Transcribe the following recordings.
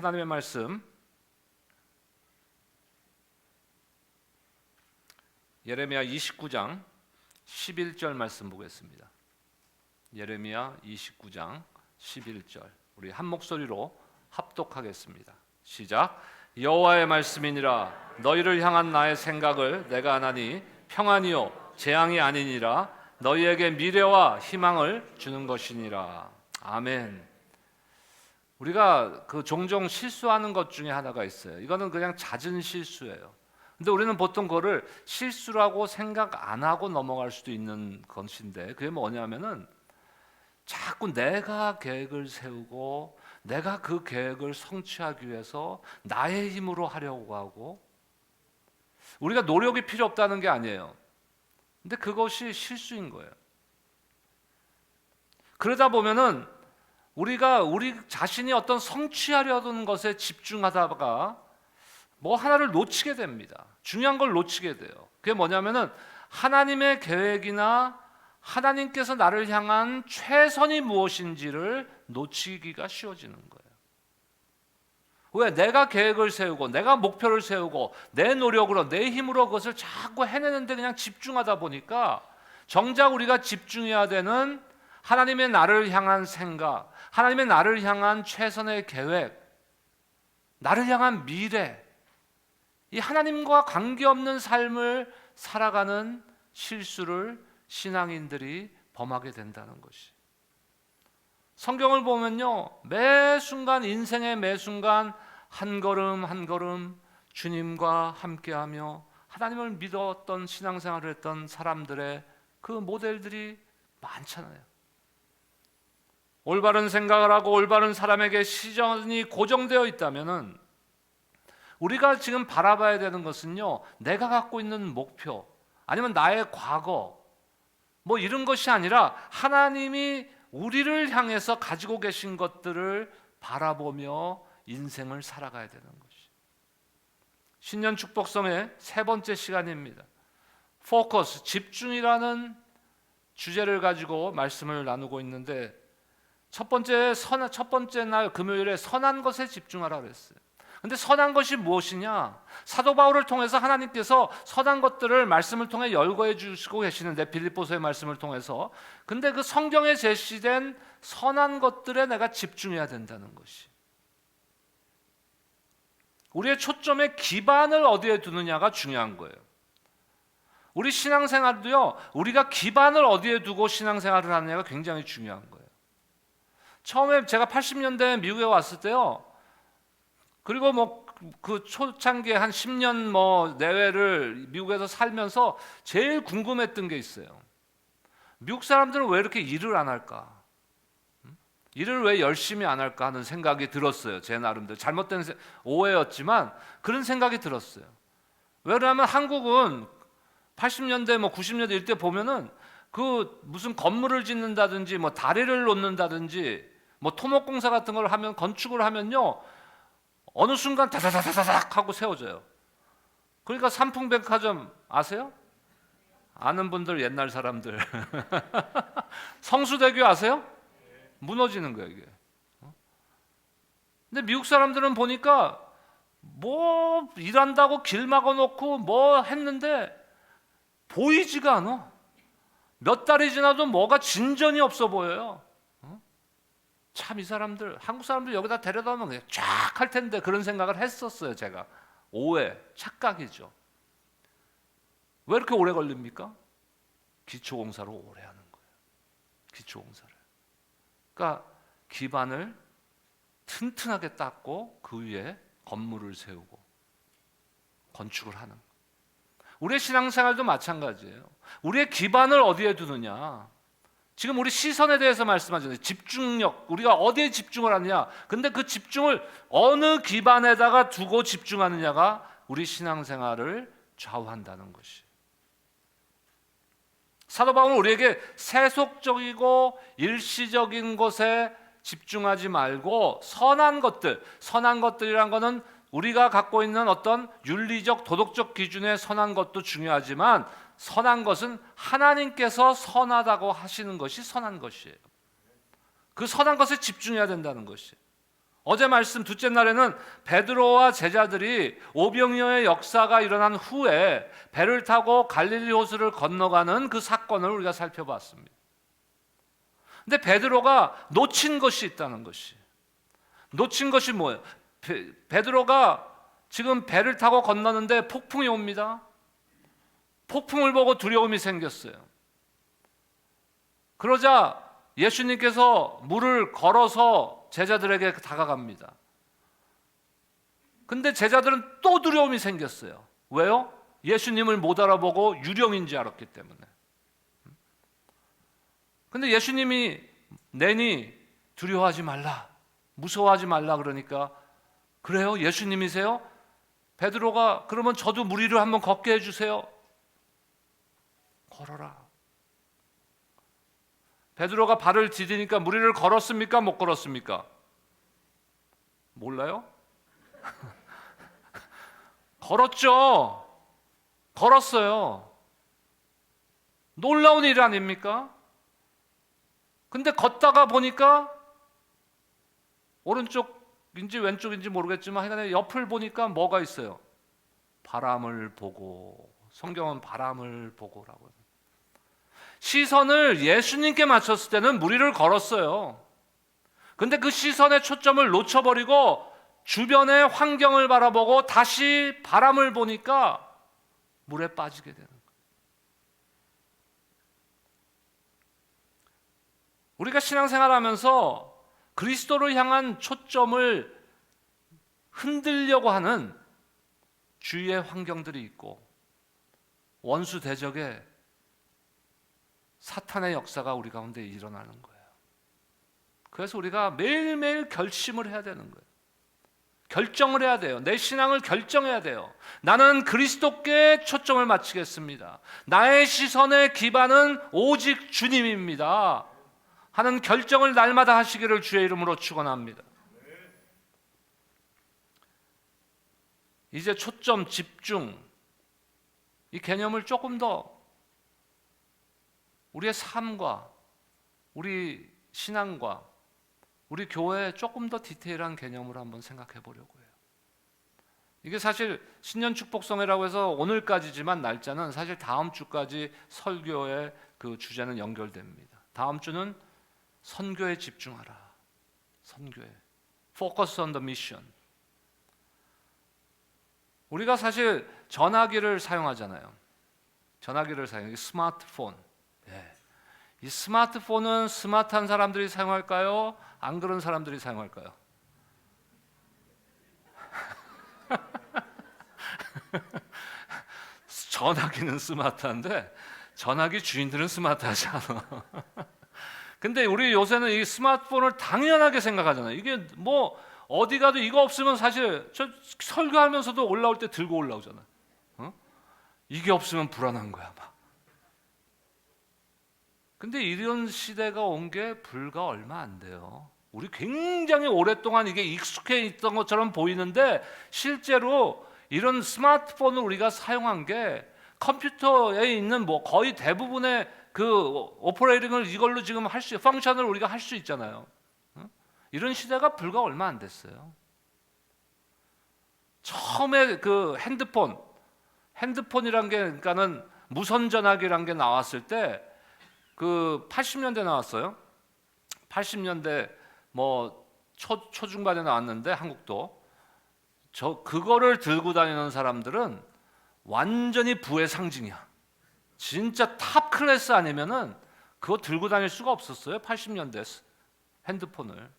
하나님의 말씀 예레미야 29장 11절 말씀 보겠습니다. 예레미야 29장 11절 우리 한 목소리로 합독하겠습니다. 시작. 여호와의 말씀이니라. 너희를 향한 나의 생각을 내가 아나니 평안이요 재앙이 아니니라. 너희에게 미래와 희망을 주는 것이니라. 아멘. 우리가 종종 실수하는 것 중에 하나가 있어요. 이거는 그냥 잦은 실수예요. 근데 우리는 보통 그거를 실수라고 생각 안 하고 넘어갈 수도 있는 것인데, 그게 뭐냐면은 자꾸 내가 계획을 세우고 내가 그 계획을 성취하기 위해서 나의 힘으로 하려고 하고, 우리가 노력이 필요 없다는 게 아니에요. 근데 그것이 실수인 거예요. 그러다 보면은 우리가 우리 자신이 어떤 성취하려는 것에 집중하다가 뭐 하나를 놓치게 됩니다. 중요한 걸 놓치게 돼요. 그게 뭐냐면은 하나님의 계획이나 하나님께서 나를 향한 최선이 무엇인지를 놓치기가 쉬워지는 거예요. 왜? 내가 계획을 세우고 내가 목표를 세우고 내 노력으로 내 힘으로 그것을 자꾸 해내는데 그냥 집중하다 보니까 정작 우리가 집중해야 되는 하나님의 나를 향한 생각, 하나님의 나를 향한 최선의 계획, 나를 향한 미래, 이 하나님과 관계없는 삶을 살아가는 실수를 신앙인들이 범하게 된다는 것이. 성경을 보면요, 매 순간, 인생의 매 순간 한 걸음 한 걸음 주님과 함께하며 하나님을 믿었던 신앙생활을 했던 사람들의 그 모델들이 많잖아요. 올바른 생각을 하고 올바른 사람에게 시선이 고정되어 있다면은 우리가 지금 바라봐야 되는 것은요, 내가 갖고 있는 목표 아니면 나의 과거 뭐 이런 것이 아니라 하나님이 우리를 향해서 가지고 계신 것들을 바라보며 인생을 살아가야 되는 것이. 신년 축복성의 세 번째 시간입니다. 포커스, 집중이라는 주제를 가지고 말씀을 나누고 있는데, 첫 번째 날 금요일에 선한 것에 집중하라 그랬어요. 근데 선한 것이 무엇이냐? 사도 바울을 통해서 하나님께서 선한 것들을 말씀을 통해 열거해 주시고 계시는데, 빌립보서의 말씀을 통해서. 근데 그 성경에 제시된 선한 것들에 내가 집중해야 된다는 것이. 우리의 초점의 기반을 어디에 두느냐가 중요한 거예요. 우리 신앙생활도요, 우리가 기반을 어디에 두고 신앙생활을 하느냐가 굉장히 중요한 거예요. 처음에 제가 80년대에 미국에 왔을 때요, 그리고 뭐 그 초창기에 한 10년 뭐 내외를 미국에서 살면서 제일 궁금했던 게 있어요. 미국 사람들은 왜 이렇게 일을 안 할까? 일을 왜 열심히 안 할까 하는 생각이 들었어요. 제 나름대로 잘못된 오해였지만 그런 생각이 들었어요. 왜냐하면 한국은 80년대 뭐 90년대 이때 보면은 그 무슨 건물을 짓는다든지 뭐 다리를 놓는다든지 뭐 토목공사 같은 걸 하면, 건축을 하면요, 어느 순간 다다다다닥 하고 세워져요. 그러니까 삼풍백화점 아세요? 아는 분들, 옛날 사람들. 성수대교 아세요? 무너지는 거예요, 이게. 근데 미국 사람들은 보니까 뭐 일한다고 길 막아놓고 뭐 했는데 보이지가 않아. 몇 달이 지나도 뭐가 진전이 없어 보여요. 참, 이 사람들, 한국 사람들 여기다 데려다 놓으면 그냥 쫙 할 텐데, 그런 생각을 했었어요. 제가 오해, 착각이죠. 왜 이렇게 오래 걸립니까? 기초공사로 오래 하는 거예요. 기초공사를. 그러니까 기반을 튼튼하게 닦고 그 위에 건물을 세우고 건축을 하는. 우리의 신앙생활도 마찬가지예요. 우리의 기반을 어디에 두느냐. 지금 우리 시선에 대해서 말씀하잖아요. 집중력, 우리가 어디에 집중을 하느냐. 근데 그 집중을 어느 기반에다가 두고 집중하느냐가 우리 신앙생활을 좌우한다는 것이. 사도 바울은 우리에게 세속적이고 일시적인 것에 집중하지 말고 선한 것들이란 것은 우리가 갖고 있는 어떤 윤리적, 도덕적 기준의 선한 것도 중요하지만, 선한 것은 하나님께서 선하다고 하시는 것이 선한 것이에요. 그 선한 것에 집중해야 된다는 것이에요. 어제 말씀 둘째 날에는 베드로와 제자들이 오병이어의 역사가 일어난 후에 배를 타고 갈릴리 호수를 건너가는 그 사건을 우리가 살펴봤습니다. 근데 베드로가 놓친 것이 있다는 것이. 놓친 것이 뭐예요? 베드로가 지금 배를 타고 건너는데 폭풍이 옵니다. 폭풍을 보고 두려움이 생겼어요. 그러자 예수님께서 물을 걸어서 제자들에게 다가갑니다. 근데 제자들은 또 두려움이 생겼어요. 왜요? 예수님을 못 알아보고 유령인지 알았기 때문에. 근데 예수님이 내니 두려워하지 말라, 무서워하지 말라 그러니까 그래요? 예수님이세요? 베드로가 그러면 저도 물 위를 한번 걷게 해주세요. 걸어라. 베드로가 발을 디디니까 물 위를 걸었습니까? 못 걸었습니까? 몰라요? 걸었죠. 걸었어요. 놀라운 일 아닙니까? 근데 걷다가 보니까 오른쪽인지 왼쪽인지 모르겠지만 하여간 옆을 보니까 뭐가 있어요? 바람을 보고. 성경은 바람을 보고라고 해요. 시선을 예수님께 맞췄을 때는 물 위를 걸었어요. 근데 그 시선의 초점을 놓쳐버리고 주변의 환경을 바라보고 다시 바람을 보니까 물에 빠지게 되는 거예요. 우리가 신앙생활하면서 그리스도를 향한 초점을 흔들려고 하는 주위의 환경들이 있고 원수 대적의 사탄의 역사가 우리 가운데 일어나는 거예요. 그래서 우리가 매일매일 결심을 해야 되는 거예요. 결정을 해야 돼요. 내 신앙을 결정해야 돼요. 나는 그리스도께 초점을 맞추겠습니다. 나의 시선의 기반은 오직 주님입니다 하는 결정을 날마다 하시기를 주의 이름으로 축원합니다. 이제 초점, 집중, 이 개념을 조금 더 우리의 삶과 우리 신앙과 우리 교회에 조금 더 디테일한 개념으로 한번 생각해 보려고 해요. 이게 사실 신년 축복성회라고 해서 오늘까지지만 날짜는 사실 다음 주까지 설교의 그 주제는 연결됩니다. 다음 주는 선교에 집중하라. 선교에. Focus on the mission. 우리가 사실 전화기를 사용하잖아요. 전화기를 사용해요. 스마트폰. 이 스마트폰은 스마트한 사람들이 사용할까요? 안 그런 사람들이 사용할까요? 전화기는 스마트한데 전화기 주인들은 스마트하지 않아. 근데 우리 요새는 이 스마트폰을 당연하게 생각하잖아요. 이게 뭐 어디 가도 이거 없으면 사실 저 설교하면서도 올라올 때 들고 올라오잖아요. 이게 없으면 불안한 거야 막. 근데 이런 시대가 온 게 불과 얼마 안 돼요. 우리 굉장히 오랫동안 이게 익숙해 있던 것처럼 보이는데 실제로 이런 스마트폰을 우리가 사용한 게 컴퓨터에 있는 뭐 거의 대부분의 그 오퍼레이팅을 이걸로 지금 펑션을 우리가 할 수 있잖아요. 이런 시대가 불과 얼마 안 됐어요. 처음에 그 핸드폰이란 게 그러니까는 무선 전화기란 게 나왔을 때 그 80년대 나왔어요. 80년대 뭐 초중반에 나왔는데 한국도 그거를 들고 다니는 사람들은 완전히 부의 상징이야. 진짜 탑 클래스 아니면은 그거 들고 다닐 수가 없었어요. 80년대 핸드폰을.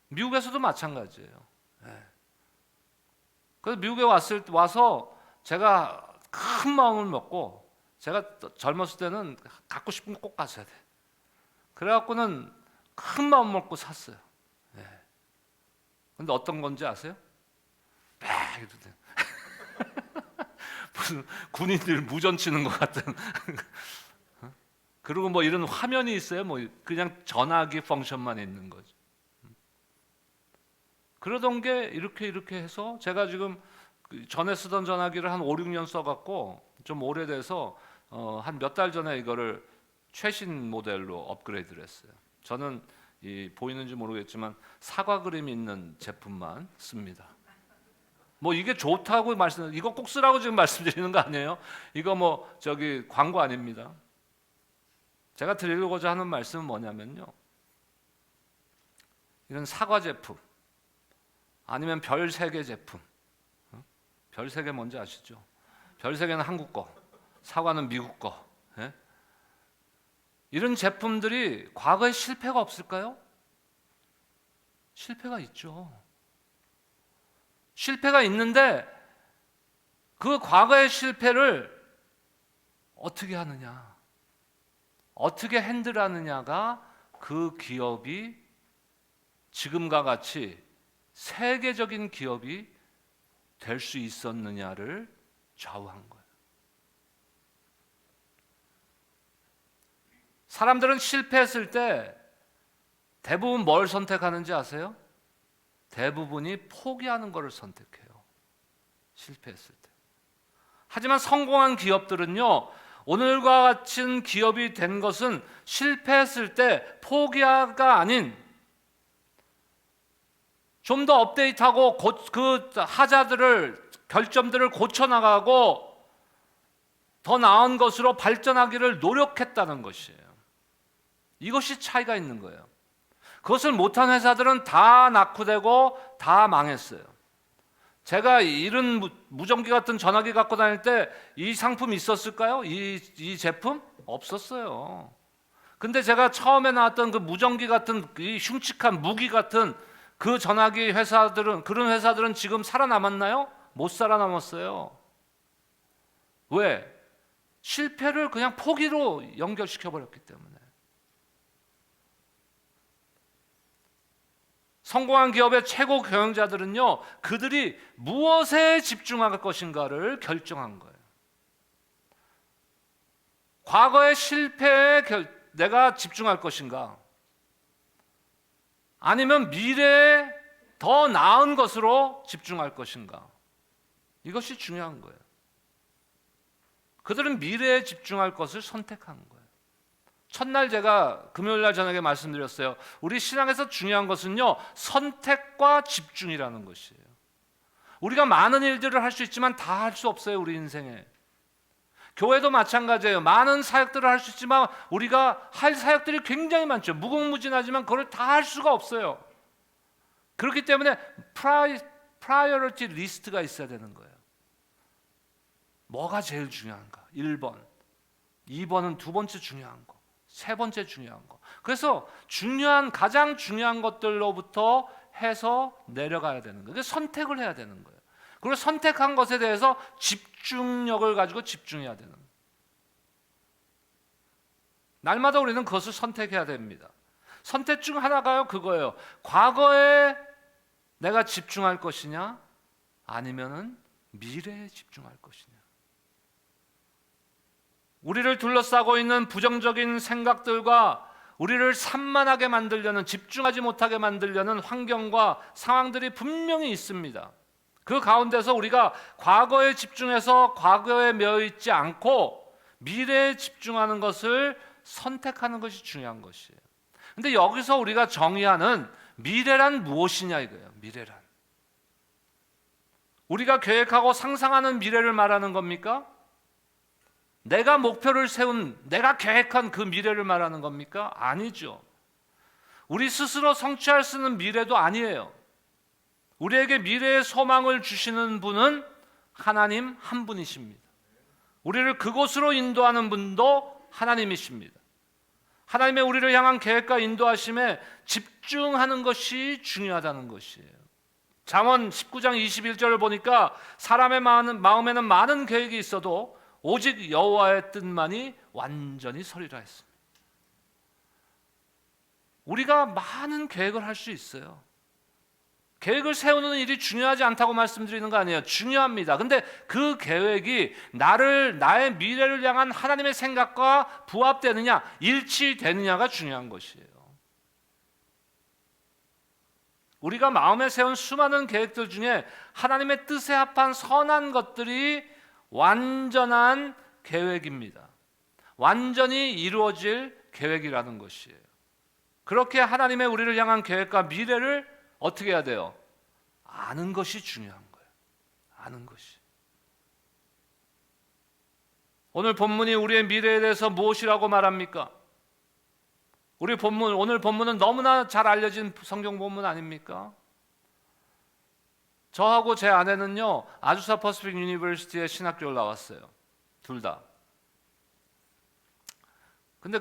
미국에서도 마찬가지예요. 그래서 미국에 와서 제가 큰 마음을 먹고 제가 젊었을 때는 갖고 싶은 거 꼭 가져야 돼. 그래갖고는 큰 마음 먹고 샀어요. 근데 어떤 건지 아세요? 이래도 돼. 무슨 군인들 무전 치는 것 같은. 그리고 뭐 이런 화면이 있어요. 뭐 그냥 전화기 펑션만 있는 거죠. 그러던 게 이렇게 해서 제가 지금 전에 쓰던 전화기를 한 5, 6년 써갖고 좀 오래돼서 한 몇 달 전에 이거를 최신 모델로 업그레이드를 했어요. 저는 보이는지 모르겠지만 사과 그림이 있는 제품만 씁니다. 뭐 이게 좋다고 이거 꼭 쓰라고 지금 말씀드리는 거 아니에요? 이거 뭐 광고 아닙니다. 제가 드리고자 하는 말씀은 뭐냐면요, 이런 사과 제품 아니면 별 3개 제품, 별 3개 뭔지 아시죠? 별 3개는 한국 거, 사과는 미국 거. 예? 이런 제품들이 과거에 실패가 없을까요? 실패가 있죠. 실패가 있는데 그 과거의 실패를 어떻게 하느냐, 어떻게 핸들하느냐가 그 기업이 지금과 같이 세계적인 기업이 될 수 있었느냐를 좌우한 거예요. 사람들은 실패했을 때 대부분 뭘 선택하는지 아세요? 대부분이 포기하는 것을 선택해요. 실패했을 때. 하지만 성공한 기업들은요, 오늘과 같은 기업이 된 것은 실패했을 때 포기가 아닌 좀 더 업데이트하고 그 하자들을, 결점들을 고쳐나가고 더 나은 것으로 발전하기를 노력했다는 것이에요. 이것이 차이가 있는 거예요. 그것을 못한 회사들은 다 낙후되고 다 망했어요. 제가 이런 무전기 같은 전화기 갖고 다닐 때 이 상품 있었을까요? 이 제품? 없었어요. 근데 제가 처음에 나왔던 그 무전기 같은 이 흉측한 무기 같은 그 전화기 회사들은, 그런 회사들은 지금 살아남았나요? 못 살아남았어요. 왜? 실패를 그냥 포기로 연결시켜 버렸기 때문에. 성공한 기업의 최고 경영자들은요, 그들이 무엇에 집중할 것인가를 결정한 거예요. 과거의 실패에 내가 집중할 것인가, 아니면 미래에 더 나은 것으로 집중할 것인가, 이것이 중요한 거예요. 그들은 미래에 집중할 것을 선택한 거예요. 첫날 제가 금요일날 저녁에 말씀드렸어요. 우리 신앙에서 중요한 것은요, 선택과 집중이라는 것이에요. 우리가 많은 일들을 할 수 있지만 다 할 수 없어요, 우리 인생에. 교회도 마찬가지예요. 많은 사역들을 할 수 있지만 우리가 할 사역들이 굉장히 많죠. 무궁무진하지만 그걸 다 할 수가 없어요. 그렇기 때문에 프라이어리티 리스트가 있어야 되는 거예요. 뭐가 제일 중요한가? 1번, 2번은 두 번째 중요한 거, 세 번째 중요한 거. 그래서 가장 중요한 것들로부터 해서 내려가야 되는 거예요. 선택을 해야 되는 거예요. 그리고 선택한 것에 대해서 집중력을 가지고 집중해야 되는 거예요. 날마다 우리는 그것을 선택해야 됩니다. 선택 중 하나가요, 그거예요. 과거에 내가 집중할 것이냐, 아니면은 미래에 집중할 것이냐. 우리를 둘러싸고 있는 부정적인 생각들과 우리를 산만하게 만들려는, 집중하지 못하게 만들려는 환경과 상황들이 분명히 있습니다. 그 가운데서 우리가 과거에 집중해서 과거에 매여있지 않고 미래에 집중하는 것을 선택하는 것이 중요한 것이에요. 근데 여기서 우리가 정의하는 미래란 무엇이냐 이거예요. 미래란, 우리가 계획하고 상상하는 미래를 말하는 겁니까? 내가 목표를 세운, 내가 계획한 그 미래를 말하는 겁니까? 아니죠. 우리 스스로 성취할 수 있는 미래도 아니에요. 우리에게 미래의 소망을 주시는 분은 하나님 한 분이십니다. 우리를 그곳으로 인도하는 분도 하나님이십니다. 하나님의 우리를 향한 계획과 인도하심에 집중하는 것이 중요하다는 것이에요. 잠언 19장 21절을 보니까 사람의 마음에는 많은 계획이 있어도 오직 여호와의 뜻만이 완전히 서리라 했습니다. 우리가 많은 계획을 할 수 있어요. 계획을 세우는 일이 중요하지 않다고 말씀드리는 거 아니에요. 중요합니다. 근데 그 계획이 나의 미래를 향한 하나님의 생각과 부합되느냐, 일치되느냐가 중요한 것이에요. 우리가 마음에 세운 수많은 계획들 중에 하나님의 뜻에 합한 선한 것들이 완전한 계획입니다. 완전히 이루어질 계획이라는 것이에요. 그렇게 하나님의 우리를 향한 계획과 미래를 어떻게 해야 돼요? 아는 것이 중요한 거예요. 아는 것이. 오늘 본문이 우리의 미래에 대해서 무엇이라고 말합니까? 오늘 본문은 너무나 잘 알려진 성경 본문 아닙니까? 저하고 제 아내는요, 아주사 퍼시픽 유니버시티의 신학교를 나왔어요. 둘 다. 근데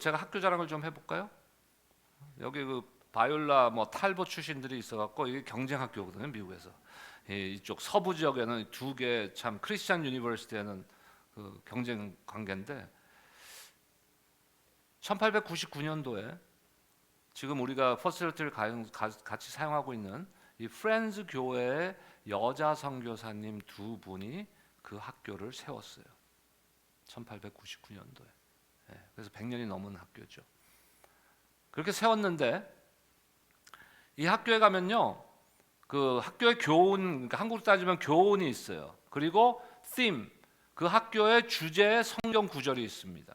제가 학교 자랑을 좀 해볼까요? 여기 바이올라 탈보 출신들이 있어갖고 이게 경쟁 학교거든요, 미국에서. 이쪽 서부 지역에는 두 개 참 크리스찬 유니버시티에는 경쟁 관계인데 1899년도에 지금 우리가 퍼실리티를 같이 사용하고 있는 이 프렌즈 교회의 여자 선교사님 두 분이 그 학교를 세웠어요. 1899년도에. 그래서 100년이 넘은 학교죠. 그렇게 세웠는데 이 학교에 가면요, 그 학교의 교훈, 그러니까 한국으로 따지면 교훈이 있어요. 그리고 theme, 그 학교의 주제의 성경 구절이 있습니다.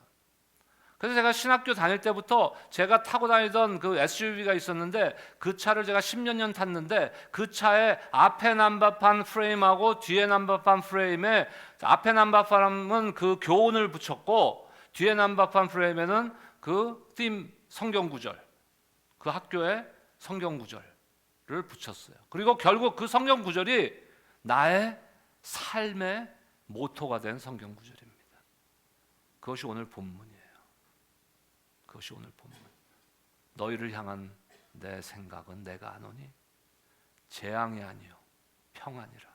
그래서 제가 신학교 다닐 때부터 제가 타고 다니던 그 SUV가 있었는데 그 차를 제가 10몇 년 탔는데 그 차에 앞에 난바판 프레임하고 뒤에 난바판 프레임에 앞에 난바판은 그 교훈을 붙였고 뒤에 난바판 프레임에는 그 theme 성경 구절, 그 학교의 성경 구절을 붙였어요. 그리고 결국 그 성경 구절이 나의 삶의 모토가 된 성경 구절입니다. 그것이 오늘 본문이에요. 그것이 오늘 본문. 너희를 향한 내 생각은 내가 아노니 재앙이 아니요 평안이라.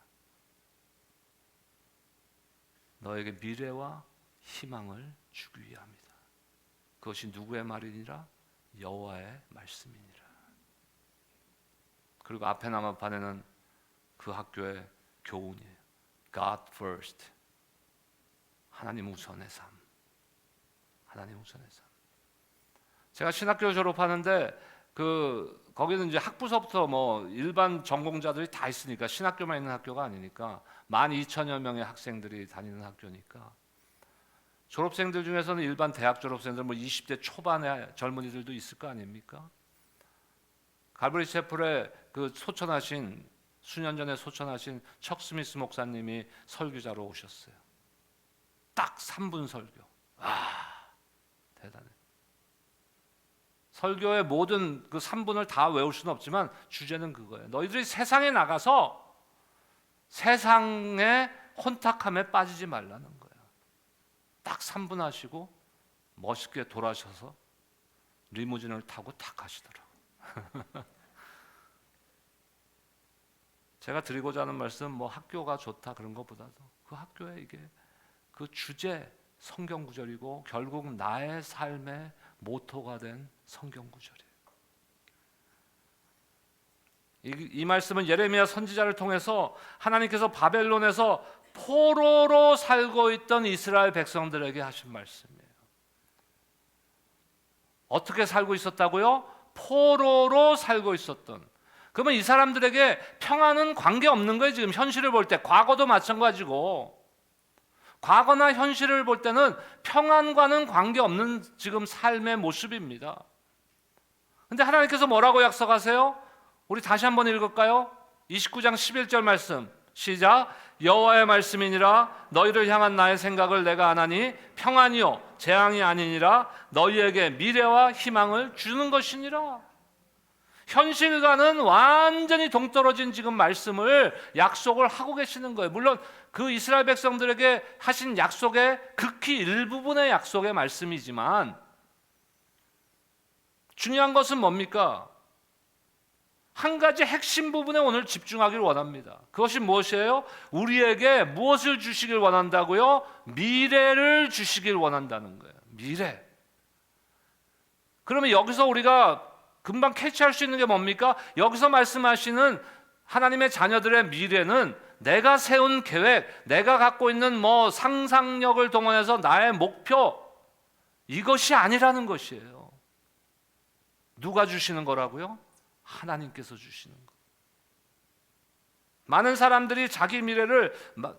너에게 미래와 희망을 주기 위함이다. 그것이 누구의 말이니라? 여호와의 말씀이니라. 그리고 앞에 나무판에는 그 학교의 교훈이에요. God first. 하나님 우선의 삶. 하나님 우선의 삶. 제가 신학교 졸업하는데 거기는 이제 학부서부터 일반 전공자들이 다 있으니까 신학교만 있는 학교가 아니니까 12,000여 명의 학생들이 다니는 학교니까 졸업생들 중에서는 일반 대학 졸업생들 20대 초반의 젊은이들도 있을 거 아닙니까? 갈보리 채플에 수년 전에 소천하신 척 스미스 목사님이 설교자로 오셨어요. 딱 3분 설교. 대단해. 설교의 모든 그 3분을 다 외울 수는 없지만 주제는 그거예요. 너희들이 세상에 나가서 세상의 혼탁함에 빠지지 말라는 거예요. 딱 3분 하시고 멋있게 돌아셔서 리무진을 타고 탁 가시더라고요. 제가 드리고자 하는 말씀 학교가 좋다 그런 것보다도 그 학교에 이게 그 주제 성경 구절이고 결국 나의 삶의 모토가 된 성경 구절이에요. 이 말씀은 예레미야 선지자를 통해서 하나님께서 바벨론에서 포로로 살고 있던 이스라엘 백성들에게 하신 말씀이에요. 어떻게 살고 있었다고요? 포로로 살고 있었던. 그러면 이 사람들에게 평안은 관계없는 거예요. 지금 현실을 볼 때. 과거도 마찬가지고 과거나 현실을 볼 때는 평안과는 관계없는 지금 삶의 모습입니다. 근데 하나님께서 뭐라고 약속하세요? 우리 다시 한번 읽을까요? 29장 11절 말씀 시작. 여호와의 말씀이니라 너희를 향한 나의 생각을 내가 아나니 평안이요 재앙이 아니니라 너희에게 미래와 희망을 주는 것이니라. 현실과는 완전히 동떨어진 지금 말씀을 약속을 하고 계시는 거예요. 물론 그 이스라엘 백성들에게 하신 약속의 극히 일부분의 약속의 말씀이지만 중요한 것은 뭡니까? 한 가지 핵심 부분에 오늘 집중하기를 원합니다. 그것이 무엇이에요? 우리에게 무엇을 주시길 원한다고요? 미래를 주시길 원한다는 거예요. 미래. 그러면 여기서 우리가 금방 캐치할 수 있는 게 뭡니까? 여기서 말씀하시는 하나님의 자녀들의 미래는 내가 세운 계획, 내가 갖고 있는 상상력을 동원해서 나의 목표, 이것이 아니라는 것이에요. 누가 주시는 거라고요? 하나님께서 주시는 거. 많은 사람들이 자기 미래를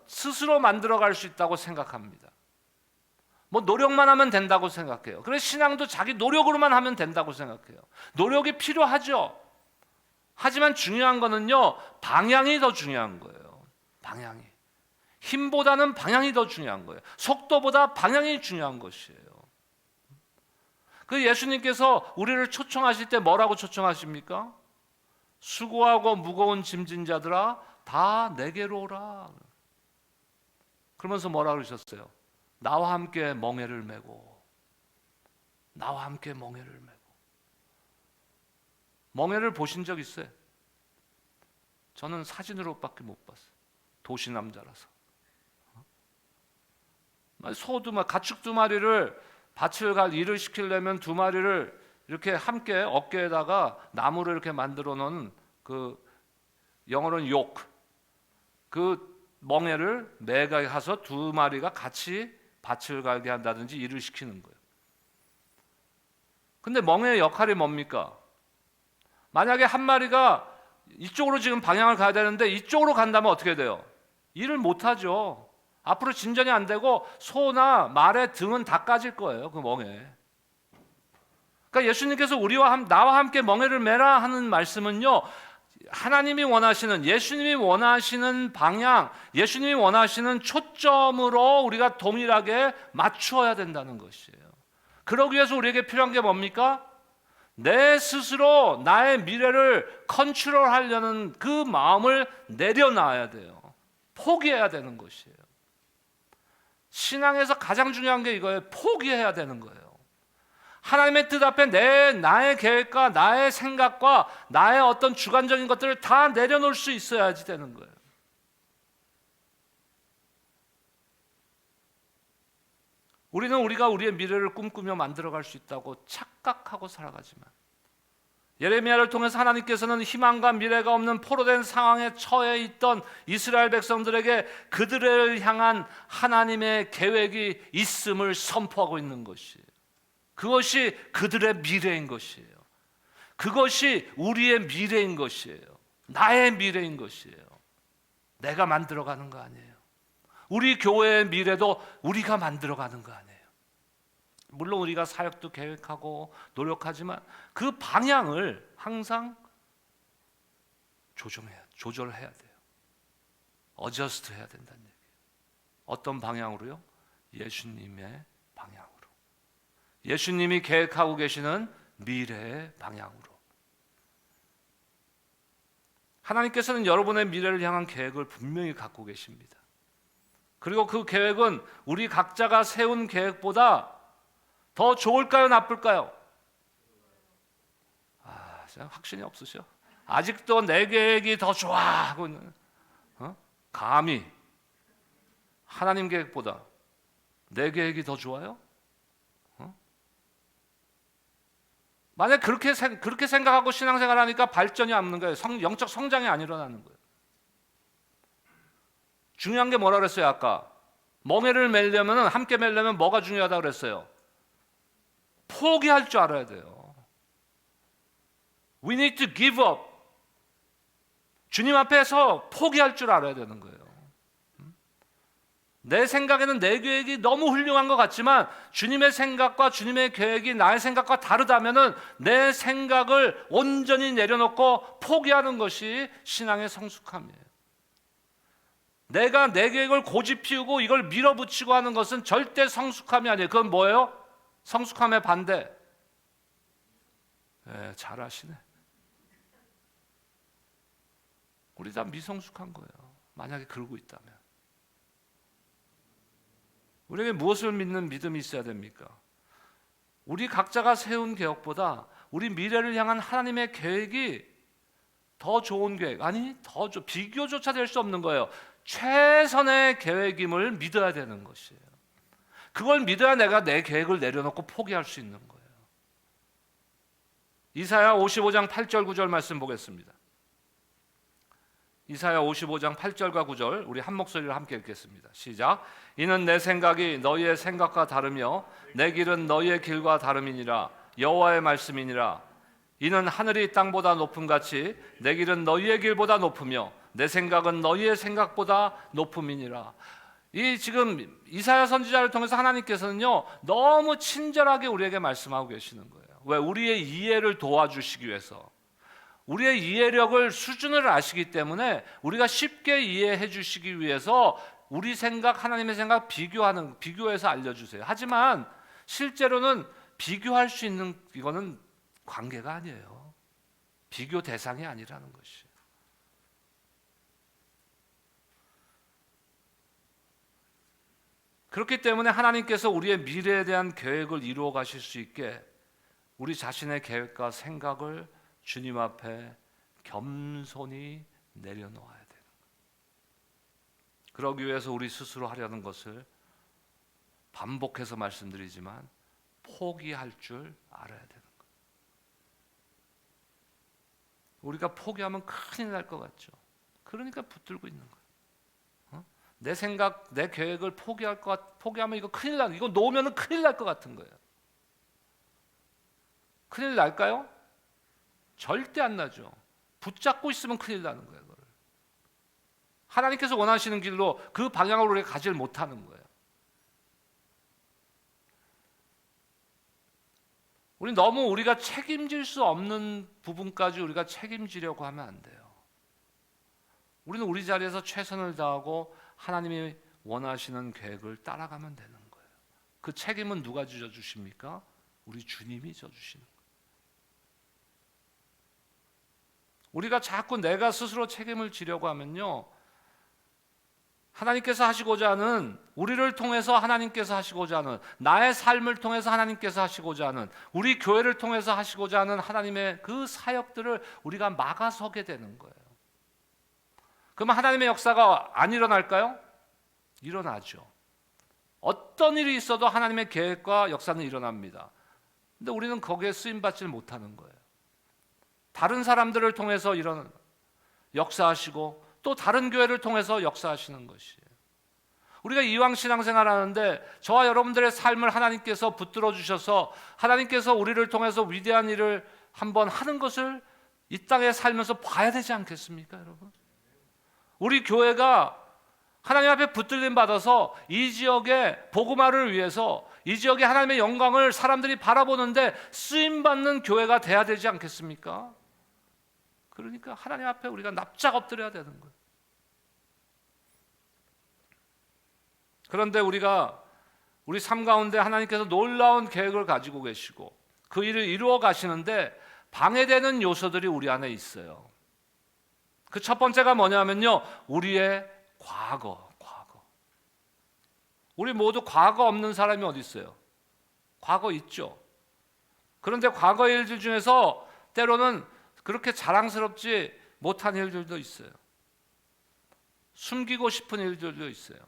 스스로 만들어갈 수 있다고 생각합니다. 뭐 노력만 하면 된다고 생각해요. 그래서 신앙도 자기 노력으로만 하면 된다고 생각해요. 노력이 필요하죠. 하지만 중요한 거는요, 방향이 더 중요한 거예요. 방향이. 힘보다는 방향이 더 중요한 거예요. 속도보다 방향이 중요한 것이에요. 그 예수님께서 우리를 초청하실 때 뭐라고 초청하십니까? 수고하고 무거운 짐진 자들아 다 내게로 오라. 그러면서 뭐라 그러셨어요? 나와 함께 멍에를 메고, 나와 함께 멍에를 메고. 멍에를 보신 적 있어요? 저는 사진으로밖에 못 봤어요. 도시 남자라서. 소도 가축 두 마리를 밭을 갈 일을 시키려면 두 마리를 이렇게 함께 어깨에다가 나무를 이렇게 만들어 놓은 그 영어로는 욕, 그 멍에를 매가 가서 두 마리가 같이 밭을 갈게 한다든지 일을 시키는 거예요. 근데 멍에의 역할이 뭡니까? 만약에 한 마리가 이쪽으로 지금 방향을 가야 되는데 이쪽으로 간다면 어떻게 돼요? 일을 못하죠. 앞으로 진전이 안 되고 소나 말의 등은 다 까질 거예요. 그 멍에. 그러니까 예수님께서 나와 함께 멍에를 메라 하는 말씀은요, 하나님이 원하시는, 예수님이 원하시는 방향, 예수님이 원하시는 초점으로 우리가 동일하게 맞추어야 된다는 것이에요. 그러기 위해서 우리에게 필요한 게 뭡니까? 내 스스로 나의 미래를 컨트롤하려는 그 마음을 내려놔야 돼요. 포기해야 되는 것이에요. 신앙에서 가장 중요한 게 이거예요. 포기해야 되는 거예요. 하나님의 뜻 앞에 나의 계획과 나의 생각과 나의 어떤 주관적인 것들을 다 내려놓을 수 있어야지 되는 거예요. 우리는 우리가 우리의 미래를 꿈꾸며 만들어갈 수 있다고 착각하고 살아가지만, 예레미야를 통해서 하나님께서는 희망과 미래가 없는 포로된 상황에 처해 있던 이스라엘 백성들에게 그들을 향한 하나님의 계획이 있음을 선포하고 있는 것이에요. 그것이 그들의 미래인 것이에요. 그것이 우리의 미래인 것이에요. 나의 미래인 것이에요. 내가 만들어가는 거 아니에요. 우리 교회의 미래도 우리가 만들어가는 거 아니에요. 물론 우리가 사역도 계획하고 노력하지만 그 방향을 항상 조절해야 돼요. 어저스트 해야 된다는 얘기예요. 어떤 방향으로요? 예수님의 방향으로. 예수님이 계획하고 계시는 미래의 방향으로. 하나님께서는 여러분의 미래를 향한 계획을 분명히 갖고 계십니다. 그리고 그 계획은 우리 각자가 세운 계획보다 더 좋을까요? 나쁠까요? 확신이 없으셔? 아직도 내 계획이 더 좋아 하고 있는, 감히 하나님 계획보다 내 계획이 더 좋아요? 만약 그렇게 생각하고 신앙생활 하니까 발전이 없는 거예요. 영적 성장이 안 일어나는 거예요. 중요한 게 뭐라 그랬어요? 아까 멍에를 매려면, 함께 매려면 뭐가 중요하다고 그랬어요? 포기할 줄 알아야 돼요. We need to give up. 주님 앞에서 포기할 줄 알아야 되는 거예요. 내 생각에는 내 계획이 너무 훌륭한 것 같지만 주님의 생각과 주님의 계획이 나의 생각과 다르다면 내 생각을 온전히 내려놓고 포기하는 것이 신앙의 성숙함이에요. 내가 내 계획을 고집 피우고 이걸 밀어붙이고 하는 것은 절대 성숙함이 아니에요. 그건 뭐예요? 성숙함의 반대. 잘 아시네. 우리 다 미성숙한 거예요. 만약에 그러고 있다면. 우리에게 무엇을 믿는 믿음이 있어야 됩니까? 우리 각자가 세운 계획보다 우리 미래를 향한 하나님의 계획이 더 좋은 계획, 아니 비교조차 될 수 없는 거예요. 최선의 계획임을 믿어야 되는 것이에요. 그걸 믿어야 내가 내 계획을 내려놓고 포기할 수 있는 거예요. 이사야 55장 8절 9절 말씀 보겠습니다. 이사야 55장 8절과 9절 우리 한 목소리로 함께 읽겠습니다. 시작. 이는 내 생각이 너희의 생각과 다르며 내 길은 너희의 길과 다름이니라. 여호와의 말씀이니라. 이는 하늘이 땅보다 높음 같이 내 길은 너희의 길보다 높으며 내 생각은 너희의 생각보다 높음이니라. 이 지금 이사야 선지자를 통해서 하나님께서는요 너무 친절하게 우리에게 말씀하고 계시는 거예요. 왜? 우리의 이해를 도와주시기 위해서. 우리의 이해력을 수준을 아시기 때문에 우리가 쉽게 이해해 주시기 위해서 우리 생각 하나님의 생각 비교해서 알려주세요. 하지만 실제로는 비교할 수 있는 이거는 관계가 아니에요. 비교 대상이 아니라는 것이. 그렇기 때문에 하나님께서 우리의 미래에 대한 계획을 이루어 가실 수 있게 우리 자신의 계획과 생각을 주님 앞에 겸손히 내려놓아야 돼요. 그러기 위해서 우리 스스로 하려는 것을 반복해서 말씀드리지만 포기할 줄 알아야 되는 거예요. 우리가 포기하면 큰일 날 것 같죠. 그러니까 붙들고 있는 거예요. 내 생각, 내 계획을 포기하면 이거 큰일 나는, 이거 놓으면 큰일 날 것 같은 거예요. 큰일 날까요? 절대 안 나죠. 붙잡고 있으면 큰일 나는 거예요. 그걸. 하나님께서 원하시는 길로 그 방향으로 우리가 가지를 못하는 거예요. 우리 너무 우리가 책임질 수 없는 부분까지 우리가 책임지려고 하면 안 돼요. 우리는 우리 자리에서 최선을 다하고 하나님이 원하시는 계획을 따라가면 되는 거예요. 그 책임은 누가 져주십니까? 우리 주님이 져주시는 거예요. 우리가 자꾸 내가 스스로 책임을 지려고 하면요, 하나님께서 하시고자 하는, 우리를 통해서 하나님께서 하시고자 하는, 나의 삶을 통해서 하나님께서 하시고자 하는, 우리 교회를 통해서 하시고자 하는 하나님의 그 사역들을 우리가 막아서게 되는 거예요. 그러면 하나님의 역사가 안 일어날까요? 일어나죠. 어떤 일이 있어도 하나님의 계획과 역사는 일어납니다. 근데 우리는 거기에 쓰임받지를 못하는 거예요. 다른 사람들을 통해서 이런 역사하시고 또 다른 교회를 통해서 역사하시는 것이에요. 우리가 이왕 신앙생활 하는데 저와 여러분들의 삶을 하나님께서 붙들어 주셔서 하나님께서 우리를 통해서 위대한 일을 한번 하는 것을 이 땅에 살면서 봐야 되지 않겠습니까, 여러분? 우리 교회가 하나님 앞에 붙들림 받아서 이 지역의 복음화를 위해서 이 지역의 하나님의 영광을 사람들이 바라보는데 쓰임받는 교회가 돼야 되지 않겠습니까? 그러니까 하나님 앞에 우리가 납작 엎드려야 되는 거예요. 그런데 우리 삶 가운데 하나님께서 놀라운 계획을 가지고 계시고 그 일을 이루어 가시는데 방해되는 요소들이 우리 안에 있어요. 그 첫 번째가 뭐냐면요, 우리의 과거. 우리 모두 과거 없는 사람이 어디 있어요? 과거 있죠. 그런데 과거 일들 중에서 때로는 그렇게 자랑스럽지 못한 일들도 있어요. 숨기고 싶은 일들도 있어요.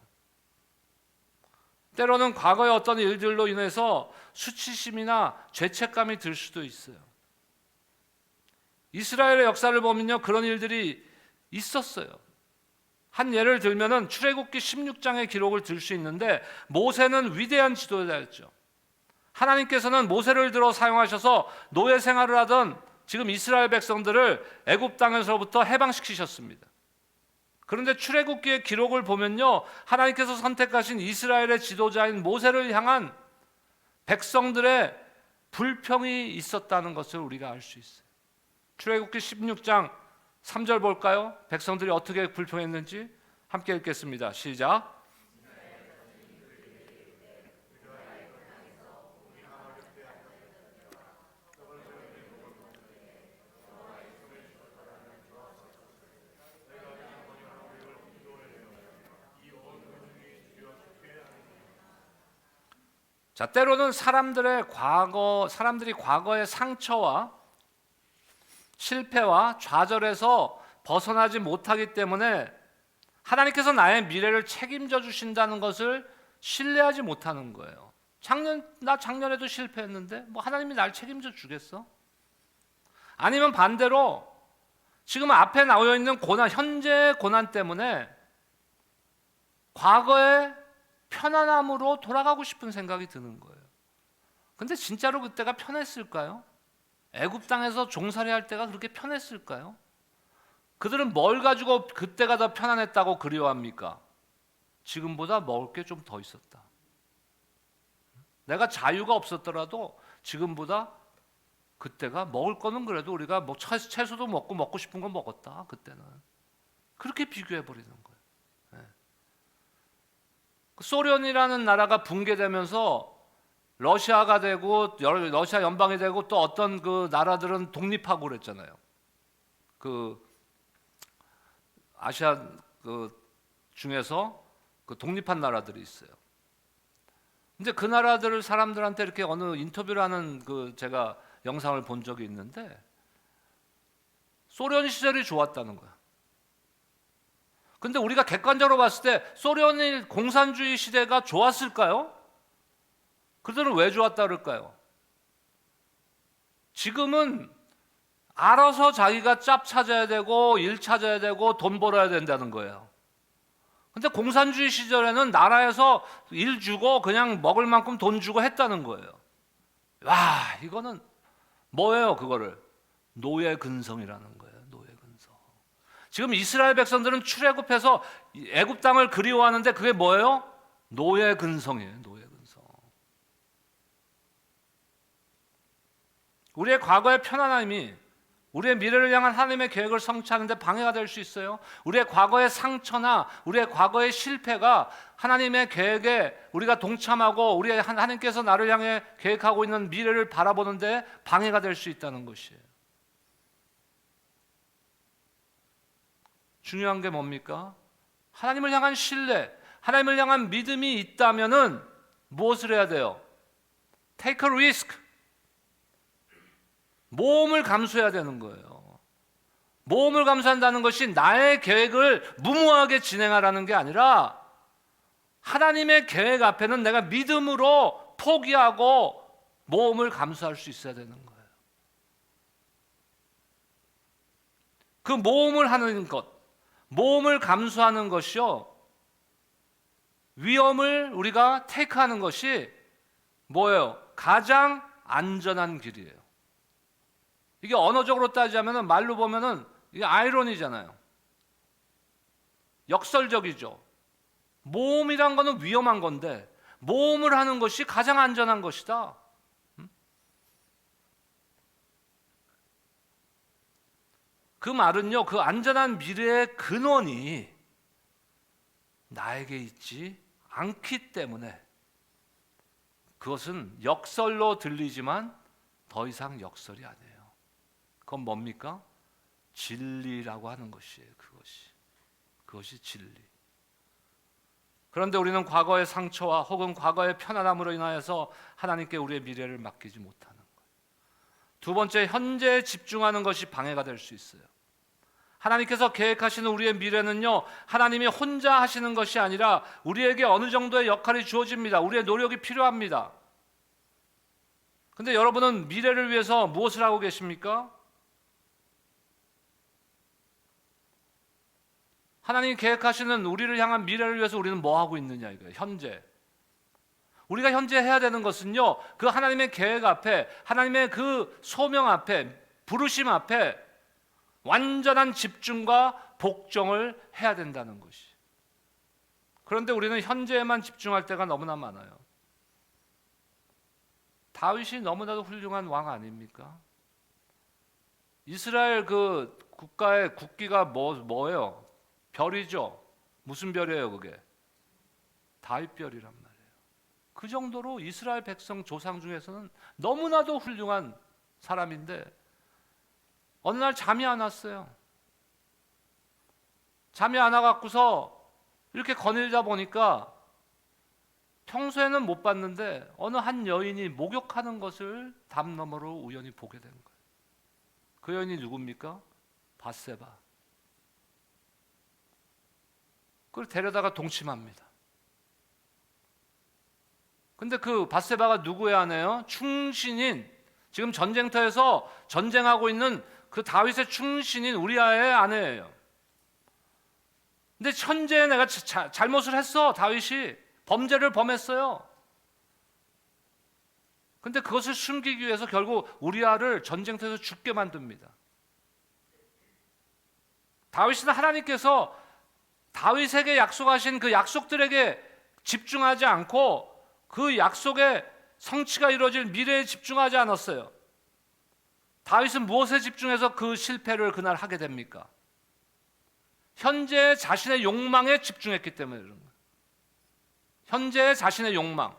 때로는 과거의 어떤 일들로 인해서 수치심이나 죄책감이 들 수도 있어요. 이스라엘의 역사를 보면요, 그런 일들이 있었어요. 한 예를 들면은 출애굽기 16장의 기록을 들 수 있는데 모세는 위대한 지도자였죠. 하나님께서는 모세를 들어 사용하셔서 노예 생활을 하던 지금 이스라엘 백성들을 애굽 땅에서부터 해방시키셨습니다. 그런데 출애굽기의 기록을 보면요, 하나님께서 선택하신 이스라엘의 지도자인 모세를 향한 백성들의 불평이 있었다는 것을 우리가 알 수 있어요. 출애굽기 16장 3절 볼까요? 백성들이 어떻게 불평했는지 함께 읽겠습니다. 시작. 자, 때로는 사람들이 과거의 상처와 실패와 좌절에서 벗어나지 못하기 때문에 하나님께서 나의 미래를 책임져 주신다는 것을 신뢰하지 못하는 거예요. 나 작년에도 실패했는데 뭐 하나님이 날 책임져 주겠어? 아니면 반대로 지금 앞에 나와 있는 고난, 현재의 고난 때문에 과거의 편안함으로 돌아가고 싶은 생각이 드는 거예요. 근데 진짜로 그때가 편했을까요? 애굽 땅에서 종살이 할 때가 그렇게 편했을까요? 그들은 뭘 가지고 그때가 더 편안했다고 그리워합니까? 지금보다 먹을 게 좀 더 있었다. 내가 자유가 없었더라도 지금보다 그때가 먹을 거는 그래도 우리가 뭐 채소도 먹고 싶은 거 먹었다. 그때는 그렇게 비교해 버리는 거예요. 네. 소련이라는 나라가 붕괴되면서 러시아가 되고 러시아 연방이 되고 또 어떤 그 나라들은 독립하고 그랬잖아요. 그 아시아 그 중에서 그 독립한 나라들이 있어요. 근데 그 나라들 사람들한테 이렇게 어느 인터뷰를 하는 그 제가 영상을 본 적이 있는데 소련 시절이 좋았다는 거야. 근데 우리가 객관적으로 봤을 때 소련의 공산주의 시대가 좋았을까요? 그들은 왜 좋았다 그럴까요? 지금은 알아서 자기가 짭 찾아야 되고 일 찾아야 되고 돈 벌어야 된다는 거예요. 근데 공산주의 시절에는 나라에서 일 주고 그냥 먹을 만큼 돈 주고 했다는 거예요. 와, 이거는 뭐예요? 그거를 노예 근성이라는 거예요. 노예 근성. 지금 이스라엘 백성들은 출애굽해서 애굽 땅을 그리워하는데 그게 뭐예요? 노예 근성이에요. 노예 근성. 우리의 과거의 편안함이 우리의 미래를 향한 하나님의 계획을 성취하는 데 방해가 될 수 있어요. 우리의 과거의 상처나 우리의 과거의 실패가 하나님의 계획에 우리가 동참하고 우리의 하나님께서 나를 향해 계획하고 있는 미래를 바라보는 데 방해가 될 수 있다는 것이에요. 중요한 게 뭡니까? 하나님을 향한 신뢰, 하나님을 향한 믿음이 있다면은 무엇을 해야 돼요? Take a risk. 모험을 감수해야 되는 거예요. 모험을 감수한다는 것이 나의 계획을 무모하게 진행하라는 게 아니라 하나님의 계획 앞에는 내가 믿음으로 포기하고 모험을 감수할 수 있어야 되는 거예요. 그 모험을 하는 것, 모험을 감수하는 것이요, 위험을 우리가 테이크하는 것이 뭐예요? 가장 안전한 길이에요. 이게 언어적으로 따지자면 말로 보면은 이게 아이러니잖아요. 역설적이죠. 모험이란 거는 위험한 건데 모험을 하는 것이 가장 안전한 것이다. 그 말은요, 그 안전한 미래의 근원이 나에게 있지 않기 때문에 그것은 역설로 들리지만 더 이상 역설이 아니에요. 그건 뭡니까? 진리라고 하는 것이에요. 그것이 진리. 그런데 우리는 과거의 상처와 혹은 과거의 편안함으로 인하여서 하나님께 우리의 미래를 맡기지 못하는 거예요. 두 번째, 현재에 집중하는 것이 방해가 될 수 있어요. 하나님께서 계획하시는 우리의 미래는요, 하나님이 혼자 하시는 것이 아니라 우리에게 어느 정도의 역할이 주어집니다. 우리의 노력이 필요합니다. 근데 여러분은 미래를 위해서 무엇을 하고 계십니까? 하나님이 계획하시는 우리를 향한 미래를 위해서 우리는 뭐 하고 있느냐 이거예요. 현재. 우리가 현재 해야 되는 것은요, 그 하나님의 계획 앞에, 하나님의 그 소명 앞에, 부르심 앞에 완전한 집중과 복종을 해야 된다는 것이. 그런데 우리는 현재에만 집중할 때가 너무나 많아요. 다윗이 너무나도 훌륭한 왕 아닙니까? 이스라엘 그 국가의 국기가 뭐예요? 별이죠. 무슨 별이에요, 그게? 다윗별이란 말이에요. 그 정도로 이스라엘 백성 조상 중에서는 너무나도 훌륭한 사람인데 어느 날 잠이 안 왔어요. 잠이 안 와갖고서 이렇게 거닐다 보니까 평소에는 못 봤는데 어느 한 여인이 목욕하는 것을 담 너머로 우연히 보게 된 거예요. 그 여인이 누굽니까? 밧세바. 그걸 데려다가 동침합니다. 근데 그 밧세바가 누구의 아내요? 충신인, 지금 전쟁터에서 전쟁하고 있는 그 다윗의 충신인 우리아의 아내예요. 근데 현재 내가 잘못을 했어. 다윗이 범죄를 범했어요. 근데 그것을 숨기기 위해서 결국 우리아를 전쟁터에서 죽게 만듭니다. 다윗은 하나님께서 다윗에게 약속하신 그 약속들에게 집중하지 않고 그 약속의 성취가 이루어질 미래에 집중하지 않았어요. 다윗은 무엇에 집중해서 그 실패를 그날 하게 됩니까? 현재 자신의 욕망에 집중했기 때문에 그런 거예요. 현재 자신의 욕망.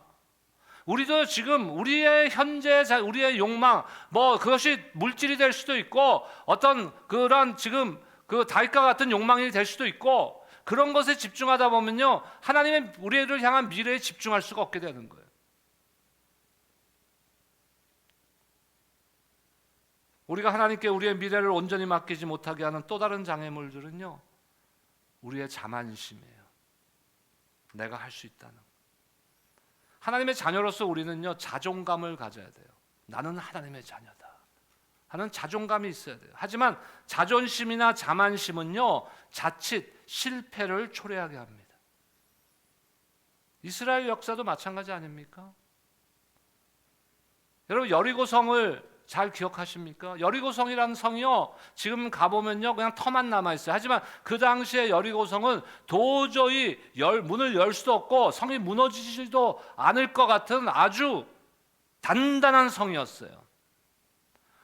우리도 지금 우리의 현재 우리의 욕망, 뭐 그것이 물질이 될 수도 있고 어떤 그런 지금 그 다윗과 같은 욕망이 될 수도 있고 그런 것에 집중하다 보면요 하나님의 우리를 향한 미래에 집중할 수가 없게 되는 거예요. 우리가 하나님께 우리의 미래를 온전히 맡기지 못하게 하는 또 다른 장애물들은요 우리의 자만심이에요. 내가 할 수 있다는. 하나님의 자녀로서 우리는요 자존감을 가져야 돼요. 나는 하나님의 자녀다 하는 자존감이 있어야 돼요. 하지만 자존심이나 자만심은요 자칫 실패를 초래하게 합니다. 이스라엘 역사도 마찬가지 아닙니까? 여러분 여리고성을 잘 기억하십니까? 여리고성이라는 성이요 지금 가보면요 그냥 터만 남아있어요. 하지만 그 당시에 여리고성은 도저히 문을 열 수도 없고 성이 무너지지도 않을 것 같은 아주 단단한 성이었어요.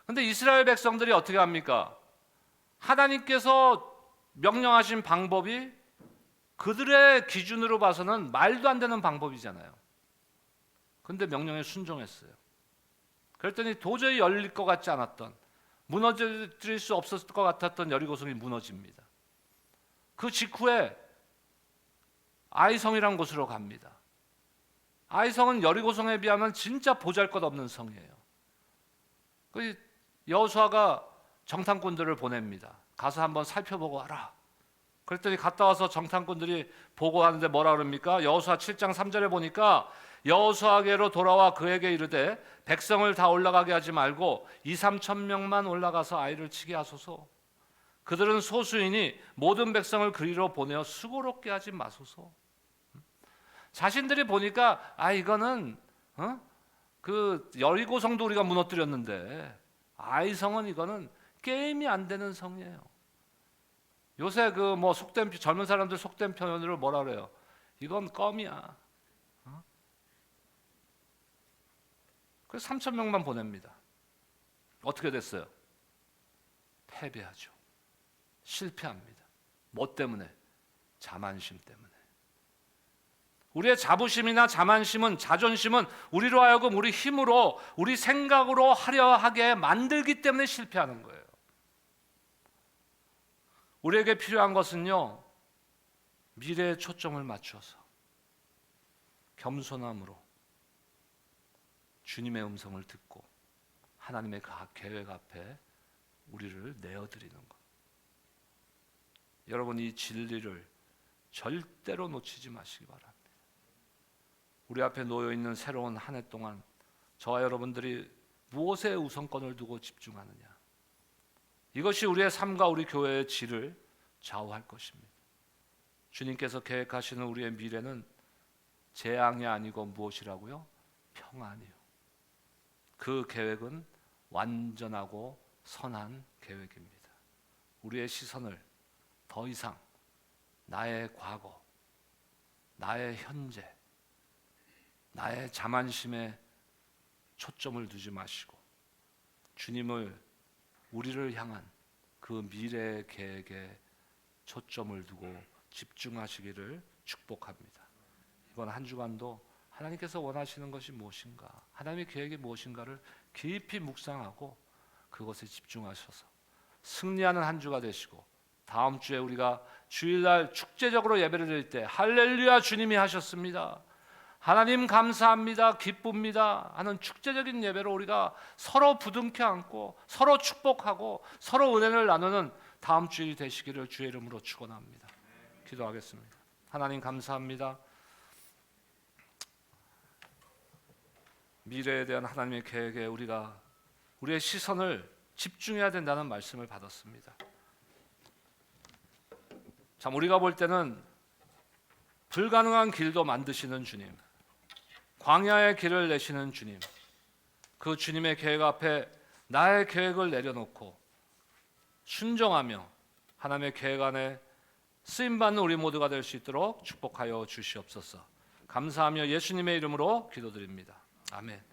그런데 이스라엘 백성들이 어떻게 합니까? 하나님께서 명령하신 방법이 그들의 기준으로 봐서는 말도 안 되는 방법이잖아요. 그런데 명령에 순종했어요. 그랬더니 도저히 열릴 것 같지 않았던, 무너질 수 없었을 것 같았던 여리고성이 무너집니다. 그 직후에 아이성이라는 곳으로 갑니다. 아이성은 여리고성에 비하면 진짜 보잘것없는 성이에요. 그 여호수아가 정탐꾼들을 보냅니다. 가서 한번 살펴보고 와라. 그랬더니 갔다 와서 정탐꾼들이 보고하는데 뭐라 그럽니까? 여호수아 7장 3절에 보니까 여호수아에게로 돌아와 그에게 이르되 백성을 다 올라가게 하지 말고 2-3천 명만 올라가서 아이를 치게 하소서. 그들은 소수이니 모든 백성을 그리로 보내어 수고롭게 하지 마소서. 자신들이 보니까 이거는 그 여리고성도 우리가 무너뜨렸는데 아이성은 이거는 게임이 안 되는 성이에요. 요새 그 뭐 속된 젊은 사람들 속된 표현으로 뭐라 그래요? 이건 껌이야. 그래서 3천 명만 보냅니다. 어떻게 됐어요? 패배하죠. 실패합니다. 뭐 때문에? 자만심 때문에. 우리의 자부심이나 자만심은, 자존심은 우리로 하여금 우리 힘으로, 우리 생각으로 하려 하게 만들기 때문에 실패하는 거예요. 우리에게 필요한 것은요, 미래에 초점을 맞추어서 겸손함으로 주님의 음성을 듣고 하나님의 계획 앞에 우리를 내어드리는 것. 여러분, 이 진리를 절대로 놓치지 마시기 바랍니다. 우리 앞에 놓여있는 새로운 한 해 동안 저와 여러분들이 무엇에 우선권을 두고 집중하느냐, 이것이 우리의 삶과 우리 교회의 질을 좌우할 것입니다. 주님께서 계획하시는 우리의 미래는 재앙이 아니고 무엇이라고요? 평안이요. 그 계획은 완전하고 선한 계획입니다. 우리의 시선을 더 이상 나의 과거, 나의 현재, 나의 자만심에 초점을 두지 마시고 주님을, 우리를 향한 그 미래의 계획에 초점을 두고 집중하시기를 축복합니다. 이번 한 주간도 하나님께서 원하시는 것이 무엇인가, 하나님의 계획이 무엇인가를 깊이 묵상하고 그것에 집중하셔서 승리하는 한 주가 되시고, 다음 주에 우리가 주일날 축제적으로 예배를 드릴 때 할렐루야 주님이 하셨습니다, 하나님 감사합니다, 기쁩니다 하는 축제적인 예배로 우리가 서로 부둥켜 안고 서로 축복하고 서로 은혜를 나누는 다음 주일이 되시기를 주의 이름으로 축원합니다. 기도하겠습니다. 하나님 감사합니다. 미래에 대한 하나님의 계획에 우리가 우리의 시선을 집중해야 된다는 말씀을 받았습니다. 참, 우리가 볼 때는 불가능한 길도 만드시는 주님, 광야의 길을 내시는 주님, 그 주님의 계획 앞에 나의 계획을 내려놓고 순종하며 하나님의 계획 안에 쓰임 받는 우리 모두가 될 수 있도록 축복하여 주시옵소서. 감사하며 예수님의 이름으로 기도드립니다. 아멘.